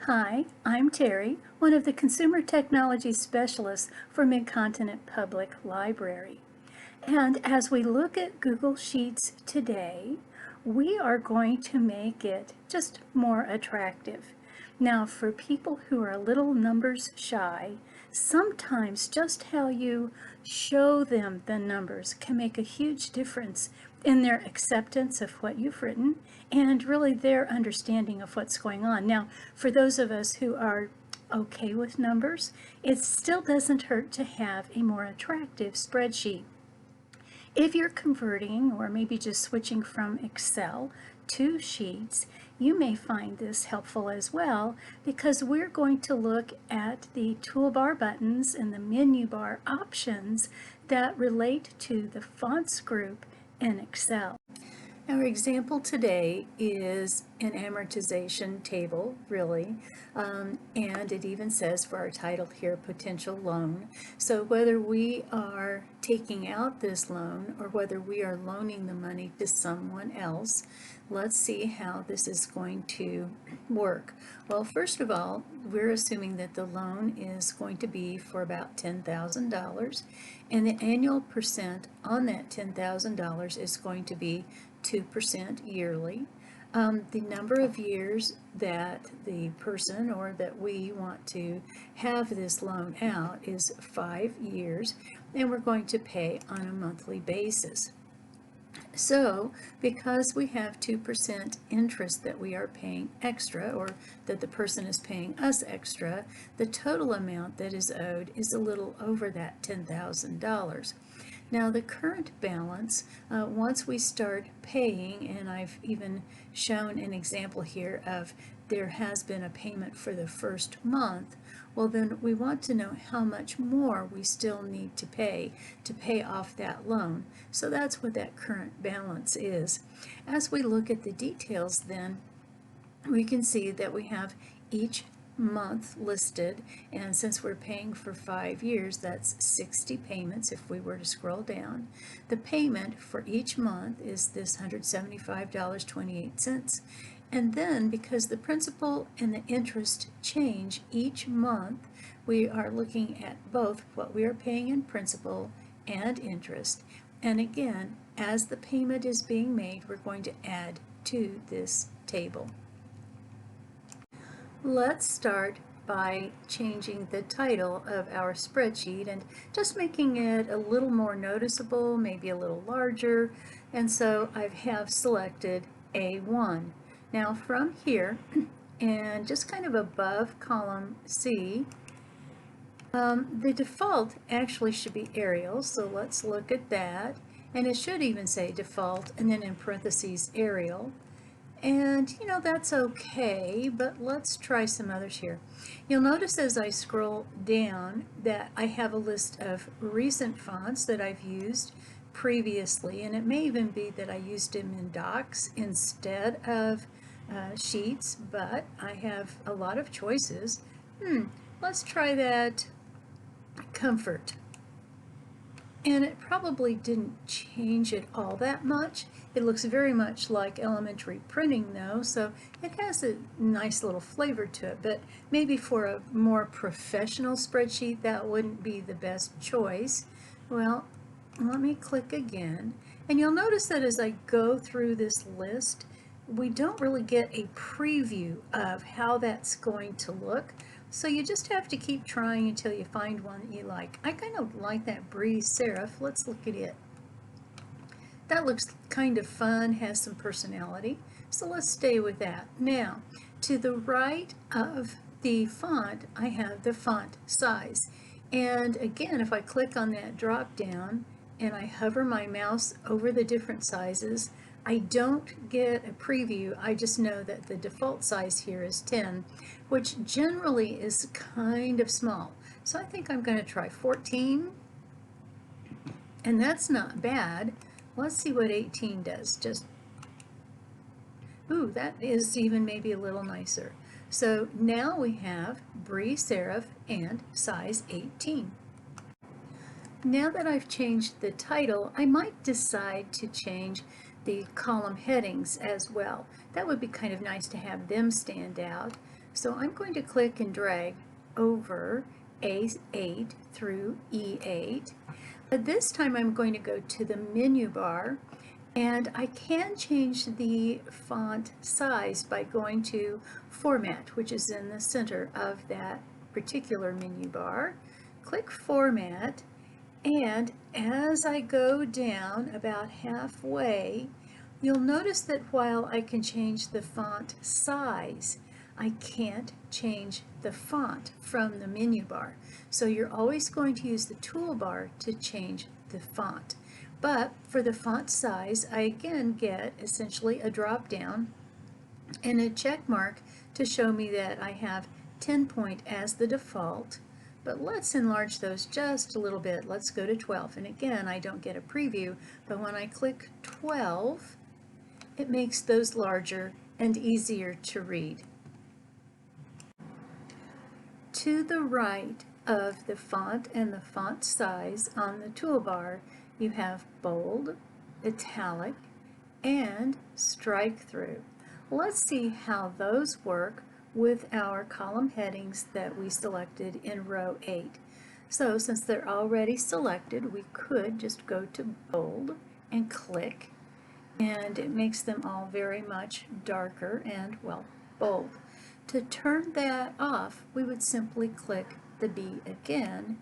Hi, I'm Terry, one of the Consumer Technology Specialists for Mid-Continent Public Library. And as we look at Google Sheets today, we are going to make it just more attractive. Now, for people who are a little numbers shy, sometimes just how you show them the numbers can make a huge difference in their acceptance of what you've written and really their understanding of what's going on. Now, for those of us who are okay with numbers, it still doesn't hurt to have a more attractive spreadsheet. If you're converting or maybe just switching from Excel to Sheets, you may find this helpful as well because we're going to look at the toolbar buttons and the menu bar options that relate to the fonts group in Excel. Our example today is an amortization table, really, and it even says for our title here, potential loan. So whether we are taking out this loan or whether we are loaning the money to someone else, let's see how this is going to work. Well, first of all, we're assuming that the loan is going to be for about $10,000, and the annual percent on that $10,000 is going to be 2% yearly. The number of years that the person or that we want to have this loan out is 5 years, and we're going to pay on a monthly basis. So because we have 2% interest that we are paying extra, or that the person is paying us extra, the total amount that is owed is a little over that $10,000. Now the current balance, once we start paying, and I've even shown an example here of there has been a payment for the first month, well then we want to know how much more we still need to pay off that loan. So that's what that current balance is. As we look at the details then, we can see that we have each month listed, and since we're paying for 5 years, that's 60 payments if we were to scroll down. The payment for each month is this $175.28, and then because the principal and the interest change each month, we are looking at both what we are paying in principal and interest, and again, as the payment is being made, we're going to add to this table. Let's start by changing the title of our spreadsheet and just making it a little more noticeable, maybe a little larger, and so I have selected A1. Now from here, and just kind of above column C, the default actually should be Arial, so let's look at that, and it should even say default and then in parentheses Arial. And you know, that's okay, but let's try some others here. You'll notice as I scroll down that I have a list of recent fonts that I've used previously, and it may even be that I used them in docs instead of sheets, but I have a lot of choices. Let's try that Comfort. And it probably didn't change it all that much. It looks very much like elementary printing though, so it has a nice little flavor to it, but maybe for a more professional spreadsheet that wouldn't be the best choice. Well, let me click again, and you'll notice that as I go through this list, we don't really get a preview of how that's going to look. So you just have to keep trying until you find one that you like. I kind of like that Breeze Serif. Let's look at it. That looks kind of fun, has some personality. So let's stay with that. Now, to the right of the font, I have the font size. And again, if I click on that drop down and I hover my mouse over the different sizes, I don't get a preview. I just know that the default size here is 10, which generally is kind of small. So I think I'm going to try 14, and that's not bad. Let's see what 18 does. Ooh, that is even maybe a little nicer. So now we have Breeze Serif and size 18. Now that I've changed the title, I might decide to change the column headings as well. That would be kind of nice to have them stand out. So I'm going to click and drag over A8 through E8. But this time I'm going to go to the menu bar, and I can change the font size by going to Format, which is in the center of that particular menu bar. Click Format, and as I go down about halfway, you'll notice that while I can change the font size, I can't change the font from the menu bar. So you're always going to use the toolbar to change the font. But for the font size, I again get essentially a drop down and a check mark to show me that I have 10 point as the default. But let's enlarge those just a little bit. Let's go to 12. And again, I don't get a preview, but when I click 12, it makes those larger and easier to read. To the right of the font and the font size on the toolbar, you have bold, italic, and strike-through. Let's see how those work with our column headings that we selected in row 8. So since they're already selected, we could just go to bold and click, and it makes them all very much darker and, well, bold. To turn that off, we would simply click the B again,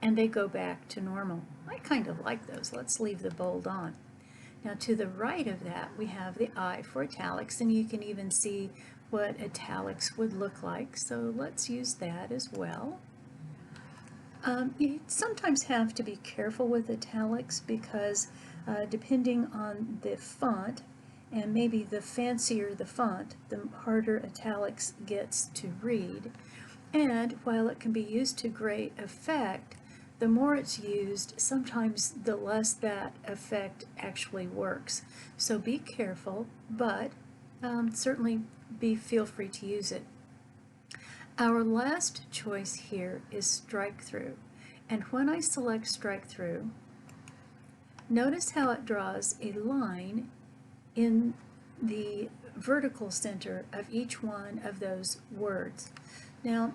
and they go back to normal. I kind of like those. Let's leave the bold on. Now to the right of that, we have the I for italics, and you can even see what italics would look like. So let's use that as well. You sometimes have to be careful with italics because depending on the font, and maybe the fancier the font, the harder italics gets to read. And while it can be used to great effect, the more it's used, sometimes the less that effect actually works. So be careful, but certainly feel free to use it. Our last choice here is strike-through. And when I select strike-through, notice how it draws a line in the vertical center of each one of those words. Now,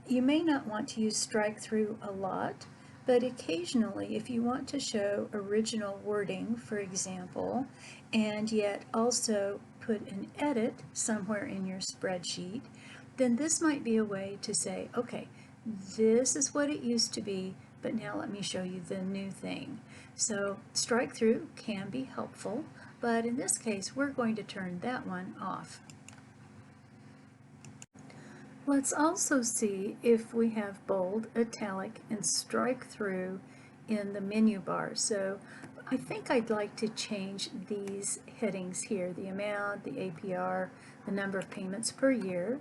you may not want to use strike-through a lot, but occasionally if you want to show original wording, for example, and yet also put an edit somewhere in your spreadsheet, then this might be a way to say, okay, this is what it used to be, but now let me show you the new thing. So strike-through can be helpful, but in this case we're going to turn that one off. Let's also see if we have bold, italic, and strike-through in the menu bar. So I think I'd like to change these headings here, the amount, the APR, the number of payments per year,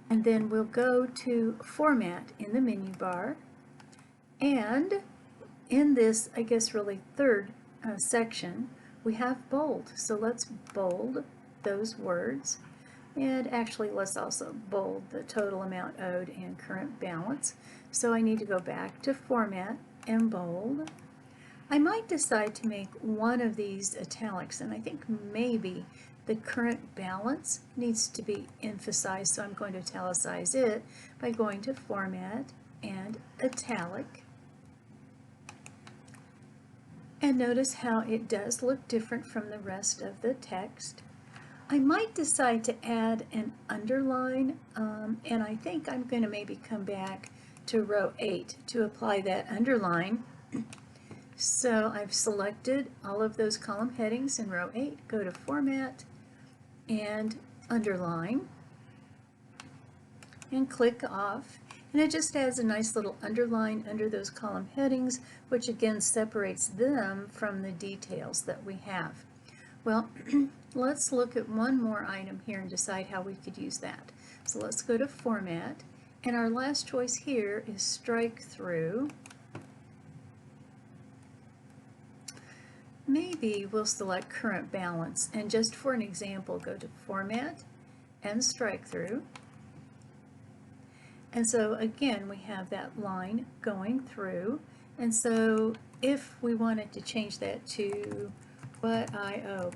and then we'll go to Format in the menu bar, and in this, I guess really third section, we have bold. So let's bold those words. And actually, let's also bold the total amount owed and current balance. So I need to go back to Format and bold. I might decide to make one of these italics, and I think maybe the current balance needs to be emphasized, so I'm going to italicize it by going to Format and Italic. And notice how it does look different from the rest of the text. I might decide to add an underline, and I think I'm going to maybe come back to row 8 to apply that underline. So I've selected all of those column headings in row 8, go to Format and Underline, and click off. And it just adds a nice little underline under those column headings, which again separates them from the details that we have. Well, let's look at one more item here and decide how we could use that. So let's go to Format, and our last choice here is Strike-Through. Maybe we'll select Current Balance, and just for an example, go to Format and Strike-Through. And so again, we have that line going through, and so if we wanted to change that to what I owe,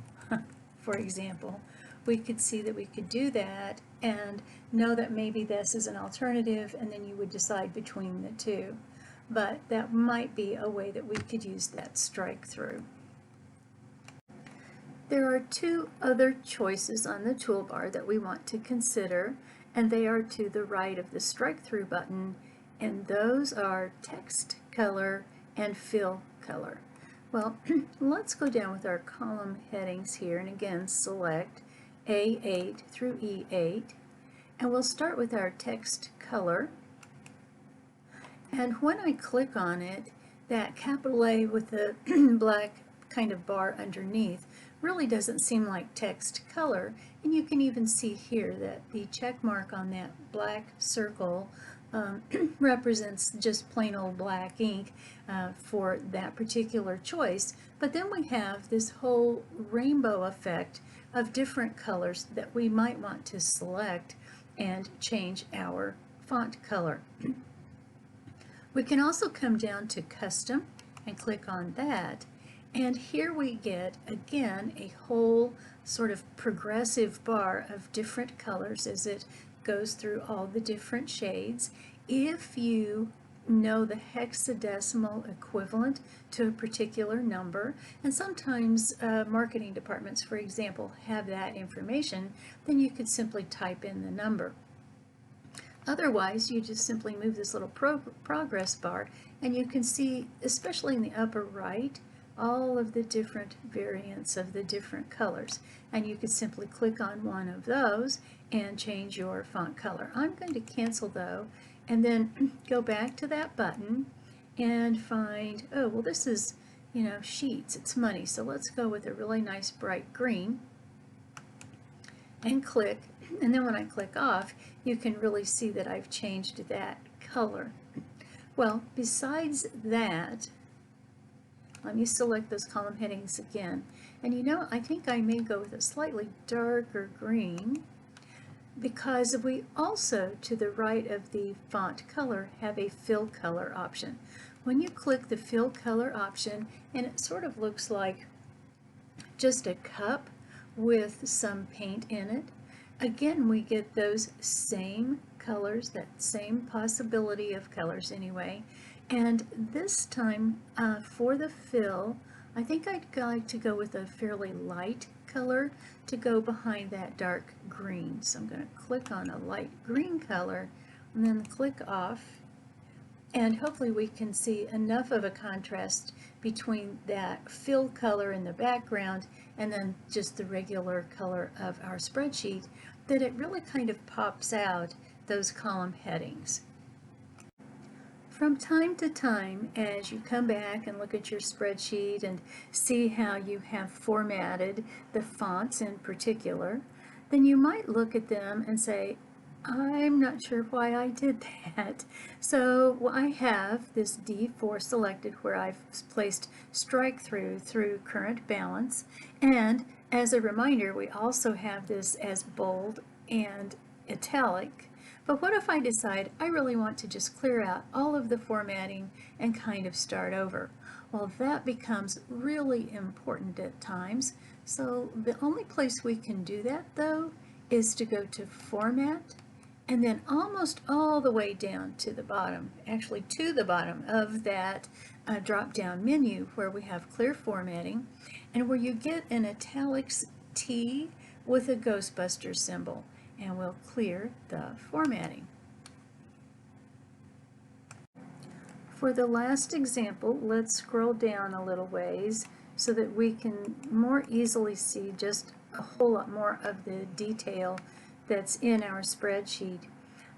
for example, we could see that we could do that and know that maybe this is an alternative, and then you would decide between the two. But that might be a way that we could use that strike through. There are two other choices on the toolbar that we want to consider, and they are to the right of the strike through button, and those are text color and fill color. Well, let's go down with our column headings here, and again select A8 through E8, and we'll start with our text color. And when I click on it, that capital A with the black kind of bar underneath really doesn't seem like text color, and you can even see here that the check mark on that black circle represents just plain old black ink for that particular choice. But then we have this whole rainbow effect of different colors that we might want to select and change our font color. We can also come down to Custom and click on that, and here we get again a whole sort of progressive bar of different colors as it goes through all the different shades. If you know the hexadecimal equivalent to a particular number, and sometimes marketing departments, for example, have that information, then you could simply type in the number. Otherwise, you just simply move this little progress bar, and you can see, especially in the upper right, all of the different variants of the different colors. And you could simply click on one of those and change your font color. I'm going to cancel though, and then go back to that button and find, oh, well, this is, sheets, it's money. So let's go with a really nice bright green and click. And then when I click off, you can really see that I've changed that color. Well, besides that, let me select those column headings again. And I think I may go with a slightly darker green, because we also, to the right of the font color, have a fill color option. When you click the fill color option, and it sort of looks like just a cup with some paint in it, again, we get those same colors, that same possibility of colors anyway. And this time for the fill, I think I'd like to go with a fairly light color to go behind that dark green. So I'm going to click on a light green color and then click off. And hopefully we can see enough of a contrast between that fill color in the background and then just the regular color of our spreadsheet that it really kind of pops out those column headings. From time to time, as you come back and look at your spreadsheet and see how you have formatted the fonts in particular, then you might look at them and say, I'm not sure why I did that. So I have this D4 selected where I've placed strike through current balance, and as a reminder, we also have this as bold and italic. But what if I decide I really want to just clear out all of the formatting and kind of start over? Well, that becomes really important at times. So the only place we can do that though is to go to Format, and then almost all the way down to the bottom, actually to the bottom of that drop-down menu where we have clear formatting, and where you get an italics T with a Ghostbuster symbol, and we'll clear the formatting. For the last example, let's scroll down a little ways so that we can more easily see just a whole lot more of the detail that's in our spreadsheet.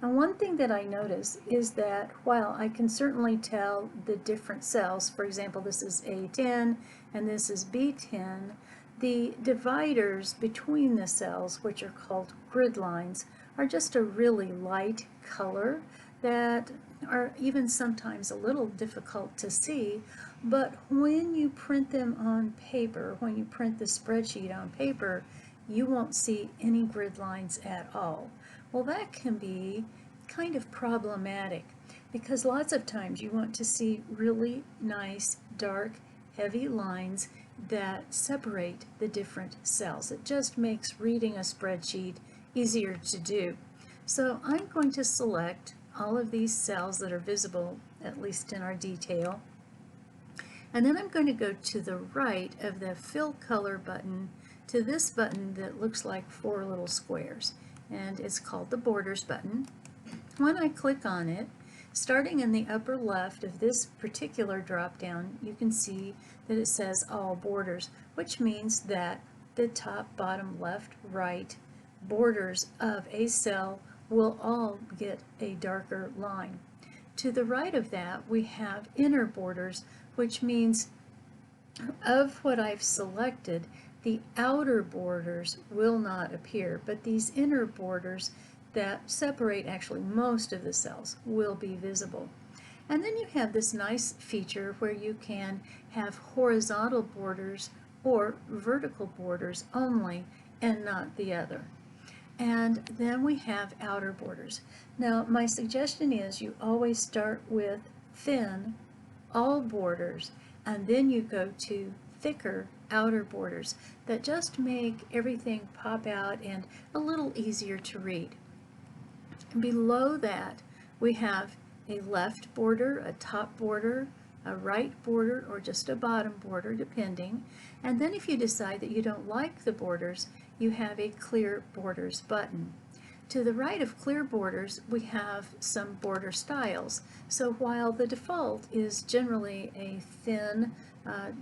And one thing that I notice is that while I can certainly tell the different cells, for example, this is A10 and this is B10, the dividers between the cells, which are called grid lines, are just a really light color that are even sometimes a little difficult to see. But when you print them on paper, when you print the spreadsheet on paper, you won't see any grid lines at all. Well, that can be kind of problematic because lots of times you want to see really nice, dark, heavy lines that separate the different cells. It just makes reading a spreadsheet easier to do. So I'm going to select all of these cells that are visible, at least in our detail, and then I'm going to go to the right of the Fill Color button to this button that looks like 4 little squares, and it's called the Borders button. When I click on it, starting in the upper left of this particular drop-down, you can see that it says All Borders, which means that the top, bottom, left, right borders of a cell will all get a darker line. To the right of that, we have Inner Borders, which means of what I've selected, the outer borders will not appear, but these inner borders that separate actually most of the cells will be visible. And then you have this nice feature where you can have horizontal borders or vertical borders only and not the other. And then we have outer borders. Now my suggestion is you always start with thin, all borders, and then you go to thicker outer borders that just make everything pop out and a little easier to read. Below that, we have a left border, a top border, a right border, or just a bottom border, depending. And then if you decide that you don't like the borders, you have a Clear Borders button. To the right of Clear Borders, we have some border styles. So while the default is generally a thin,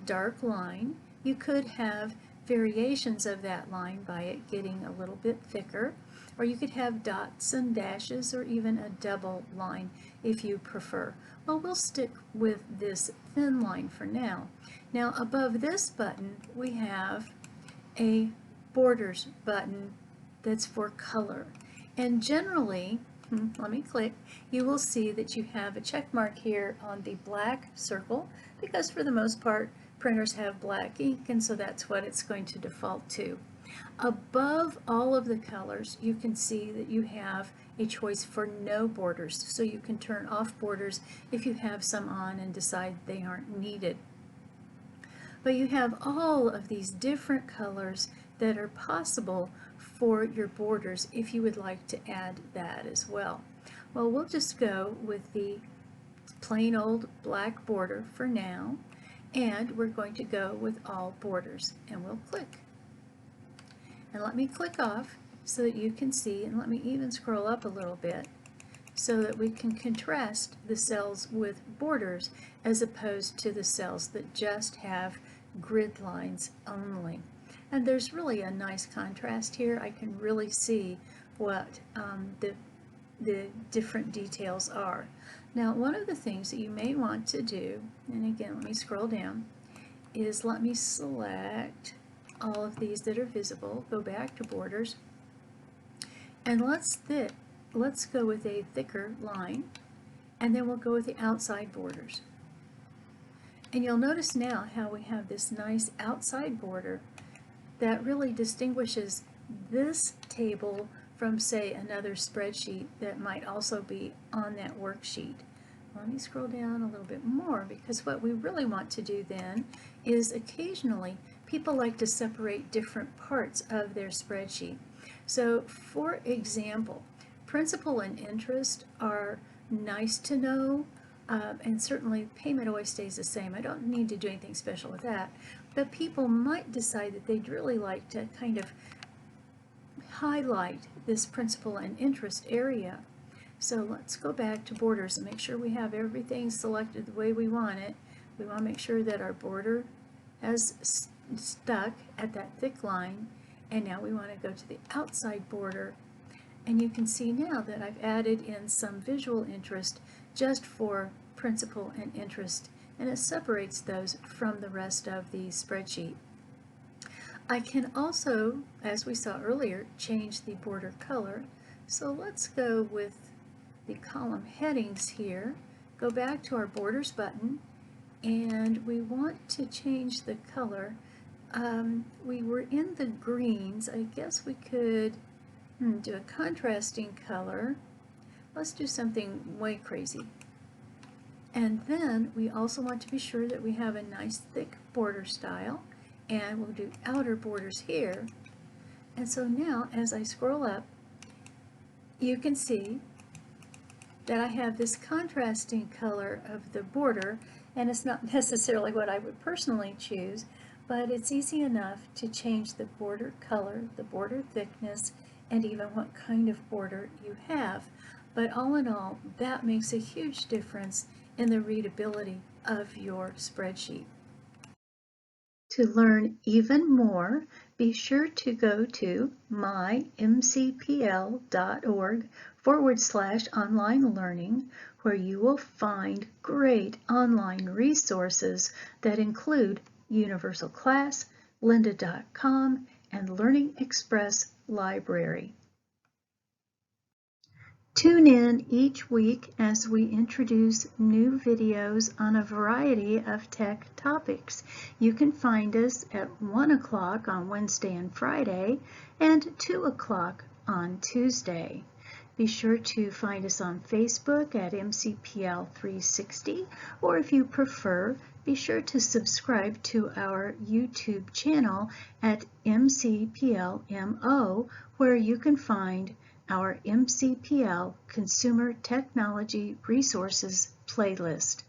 dark line, you could have variations of that line by it getting a little bit thicker, or you could have dots and dashes, or even a double line if you prefer. Well, we'll stick with this thin line for now. Now, above this button, we have a Borders button that's for color. And generally, let me click, you will see that you have a check mark here on the black circle, because for the most part, printers have black ink, and so that's what it's going to default to. Above all of the colors, you can see that you have a choice for no borders, so you can turn off borders if you have some on and decide they aren't needed. But you have all of these different colors that are possible for your borders if you would like to add that as well. Well, we'll just go with the plain old black border for now, and we're going to go with all borders, and we'll click. And let me click off so that you can see, and let me even scroll up a little bit so that we can contrast the cells with borders as opposed to the cells that just have grid lines only. And there's really a nice contrast here. I can really see what the different details are. Now, one of the things that you may want to do, and again, let me scroll down, is let me select all of these that are visible, go back to borders, and let's go with a thicker line, and then we'll go with the outside borders. And you'll notice now how we have this nice outside border that really distinguishes this table from, say, another spreadsheet that might also be on that worksheet. Let me scroll down a little bit more, because what we really want to do then is occasionally people like to separate different parts of their spreadsheet. So, for example, principal and interest are nice to know, and certainly payment always stays the same. I don't need to do anything special with that, but people might decide that they'd really like to kind of highlight this principal and interest area. So let's go back to borders and make sure we have everything selected the way we want it. We want to make sure that our border has stuck at that thick line, and now we want to go to the outside border, and you can see now that I've added in some visual interest just for principal and interest, and it separates those from the rest of the spreadsheet. I can also, as we saw earlier, change the border color. So let's go with the column headings here, go back to our borders button, and we want to change the color. We were in the greens. I guess we could do a contrasting color. Let's do something way crazy. And then we also want to be sure that we have a nice thick border style, and we'll do outer borders here. And so now as I scroll up, you can see that I have this contrasting color of the border, and it's not necessarily what I would personally choose, but it's easy enough to change the border color, the border thickness, and even what kind of border you have. But all in all, that makes a huge difference in the readability of your spreadsheet. To learn even more, be sure to go to mymcpl.org/online learning, where you will find great online resources that include Universal Class, lynda.com, and Learning Express Library. Tune in each week as we introduce new videos on a variety of tech topics. You can find us at 1 o'clock on Wednesday and Friday and 2 o'clock on Tuesday. Be sure to find us on Facebook at MCPL 360, or if you prefer, be sure to subscribe to our YouTube channel at MCPLMO, where you can find our MCPL Consumer Technology Resources playlist.